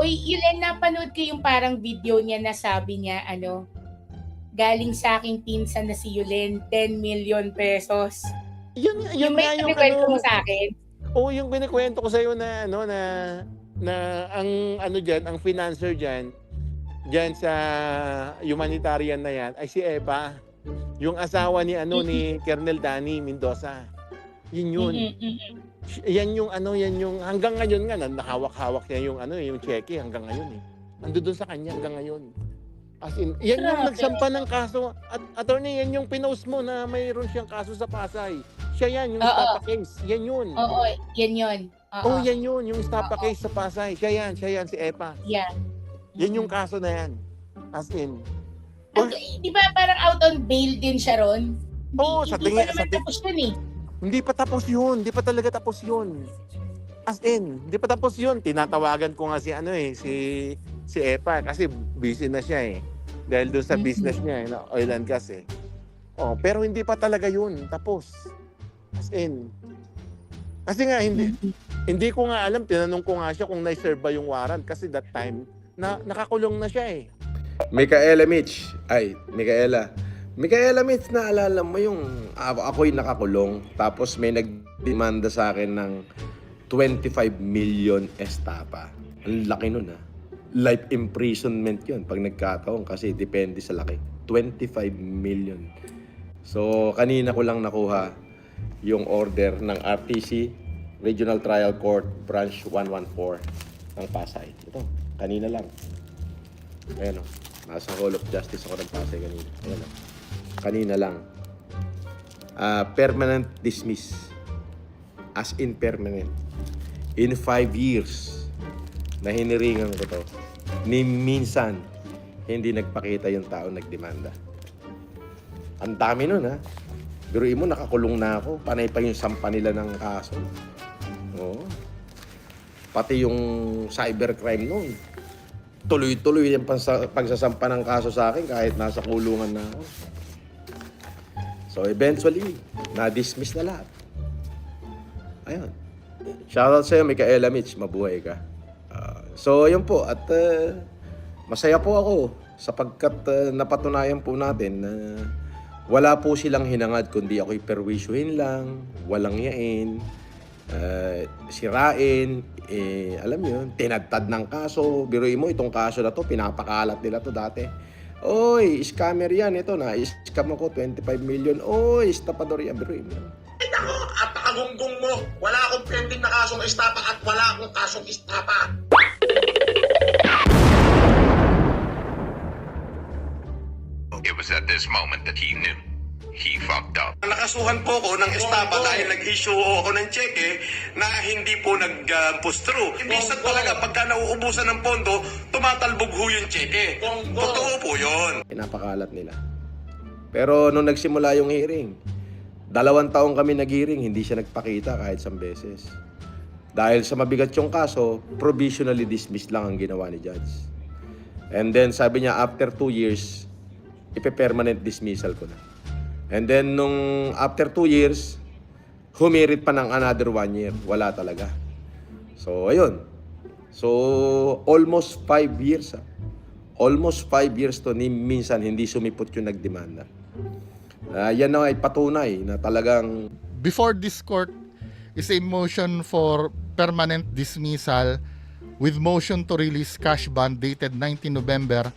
Uy, Yulen, napanood ko yung parang video niya na sabi niya, galing sa aking pinsan na si Yulen, 10 million pesos. Yun Yung may nga yung kwento mo sa akin? Oo, yung kinikwento ko sa'yo na ang diyan, ang financer diyan sa humanitarian na yan ay si Epa, yung asawa ni ni Colonel Danny Mendoza. Yun. Yan yung hanggang ngayon nga nakahawak-hawak niya yung cheque hanggang ngayon eh. Nandoon sa kanya hanggang ngayon. As in, yan yung nagsampa ng kaso. At attorney, yan yung pinost mo na mayroon siyang kaso sa Pasay. Siya yan, yung stapa case. Yan yun. Oo, yan yun. Oo, yan yun, yung stapa case sa Pasay. Siya yan, si Epa. Yeah. Yan yung kaso na yan. As in. Di ba parang out on bail din siya ron? Oo, sa tingin. Hindi pa naman tapos yun eh. Hindi pa tapos yun. Hindi pa talaga tapos yun. As in, hindi pa tapos yun. Tinatawagan ko nga si Epa kasi busy na siya eh. Dahil doon sa business niya, oil and gas eh. Oh, pero hindi pa talaga yun tapos. As in. Kasi nga hindi ko nga alam, tinanong ko nga siya kung na-serve ba yung warrant kasi that time nakakulong na siya eh. Micaela Mitch, naalala mo yung ako'y nakakulong tapos may nagdemanda sa akin ng 25 million estapa. Ang laki nun ha. Life imprisonment yun pag nagkataon kasi depende sa laki. 25 million. So kanina ko lang nakuha yung order ng RTC, Regional Trial Court, Branch 114 ng Pasay. Ito, kanina lang. Ayan o. Nasa Hall of Justice ako ng Pasay kanina. Ayan o. Kanina lang. Permanent dismiss. As in permanent. In 5 years na hiniringan ko to, ni minsan hindi nagpakita yung tao nagdemanda. Ang dami nun ha. Biruin mo, nakakulong na ako. Panay pa yung sampa nila ng kaso. Oo. Pati yung cybercrime nun. Tuloy-tuloy yung pagsasampa ng kaso sa akin kahit nasa kulungan na ako. So eventually, na-dismiss na lahat. Ayun. Shoutout sa'yo, Micaela Mitch. Mabuhay ka. So yun po. At masaya po ako sapagkat napatunayan po natin na wala po silang hinangad kundi ako'y perwisyuhin lang, walang yain, sirain, alam mo yun, tinadtad ng kaso. Biruin mo, itong kaso na to, pinapakalat nila to dati. Oy, scammer yan, ito na, scam ako, 25 million. Oy, estapador yan, biruin mo. Ay nako, at nakagunggong mo, wala akong pending na kasong estapa at wala akong kasong estapa. It was at this moment that he knew he fucked up. Nakasuhan po ko ng estapa dahil nag-issue ako ng cheque na hindi po nag-push through. Minsan talaga pagka nauubusan ng pondo, tumatalbog ho yung cheque. Totoo po yun. Pinapakalat nila. Pero nung nagsimula yung hearing, 2 taon kami nag-hearing, hindi siya nagpakita kahit 1 beses. Dahil sa mabigat yung kaso, provisionally dismissed lang ang ginawa ni Judge. And then sabi niya, after 2 years, ipe-permanent dismissal ko na. And then nung after 2 years, humirit pa ng another 1 year. Wala talaga. So ayun. So almost 5 years. Almost 5 years to ni minsan hindi sumipot yung nagdemanda. Yan na ay patunay na talagang before this court is a motion for permanent dismissal with motion to release cash bond dated 19 November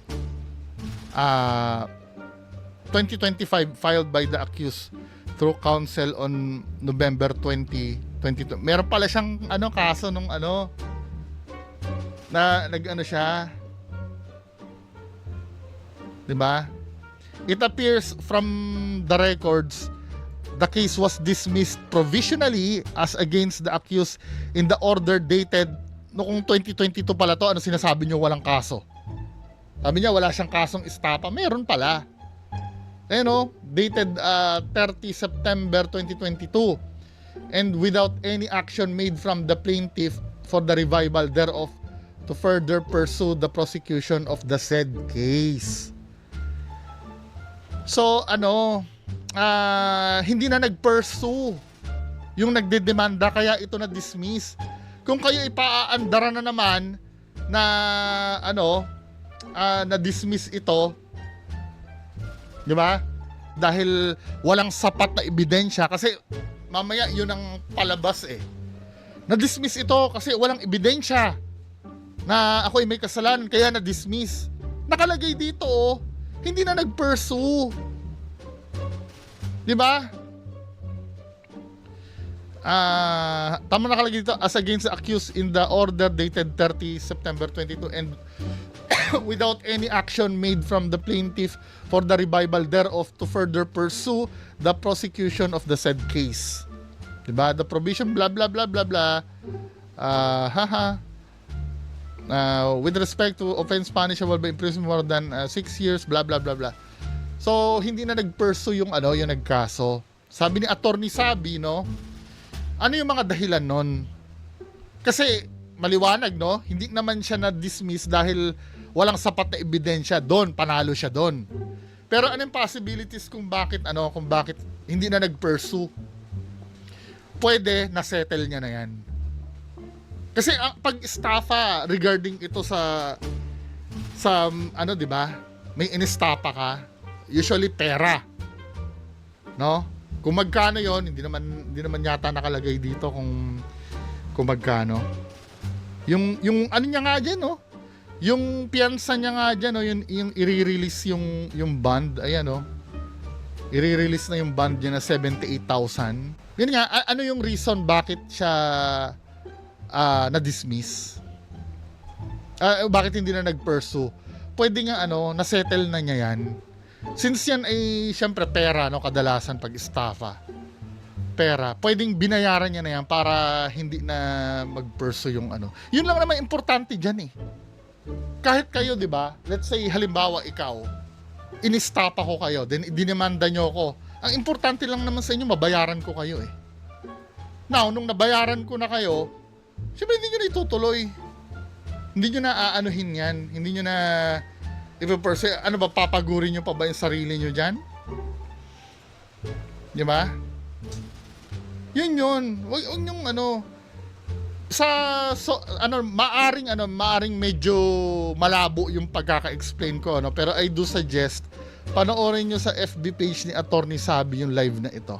2025 filed by the accused through counsel on November 2022. Meron pala siyang kaso nung na siya. 'Di ba? It appears from the records the case was dismissed provisionally as against the accused in the order dated noong 2022 pala to. Ano sinasabi niyo walang kaso? Sabi niya wala siyang kasong estapa. Meron pala. Dated 30 September 2022 and without any action made from the plaintiff for the revival thereof to further pursue the prosecution of the said case. So hindi na nag-pursue yung nagdedemanda kaya ito na dismiss. Kung kayo ipaaandara na naman na na-dismiss ito, di ba? Dahil walang sapat na ebidensya kasi mamaya yun ang palabas eh. Na-dismiss ito kasi walang ebidensya na ako ay may kasalanan kaya na-dismiss. Nakalagay dito hindi na nag-pursue. Di ba? Tama nakalagay dito, as against the accused in the order dated 30 September 22 and without any action made from the plaintiff for the revival thereof to further pursue the prosecution of the said case. Diba? The provision blah blah blah blah blah. With respect to offense punishable by imprisonment more than 6 years blah blah blah blah. So hindi na nag-pursue yung yung nagkaso. Sabi ni Attorney Sabi, no? Ano yung mga dahilan nun? Kasi maliwanag, no? Hindi naman siya na-dismiss dahil walang sapat na ebidensya doon, panalo siya doon. Pero ano yung possibilities kung bakit hindi na nag-pursue? Pwede na-settle niya na yan. Kasi pag estafa regarding ito sa di ba? May inestafa ka, usually pera. No? Kung magkano 'yon, hindi naman yata nakalagay dito kung magkano. Yung ano niya nga diyan, no? Yung piyansa niya nga diyan, no, yung i-release yung bond, ayan, no. I-release na yung bond niya na 78,000. Yun nga, ano yung reason bakit siya na-dismiss? Bakit hindi na nag-pursue? Pwede nga na-settle na niya yan. Since yan ay syempre pera, no, kadalasan pag estafa. Pera, pwedeng binayaran niya na yan para hindi na mag-pursue yung Yun lang naman importante diyan eh. Kahit kayo, 'di ba? Let's say halimbawa ikaw, inestafa ko kayo, then dinemanda niyo ako. Ang importante lang naman sa inyo mabayaran ko kayo eh. Now, nung nabayaran ko na kayo, syempre hindi niyo na itutuloy. Hindi niyo na aanuhin yan. Hindi niyo na i-pursue. Papagurin niyo pa ba yung sarili niyo diyan? Di ba? Yun. Huwag yung maaring medyo malabo yung pagkaka-explain ko, pero I do suggest panoorin niyo sa FB page ni Attorney Sabi yung live na ito.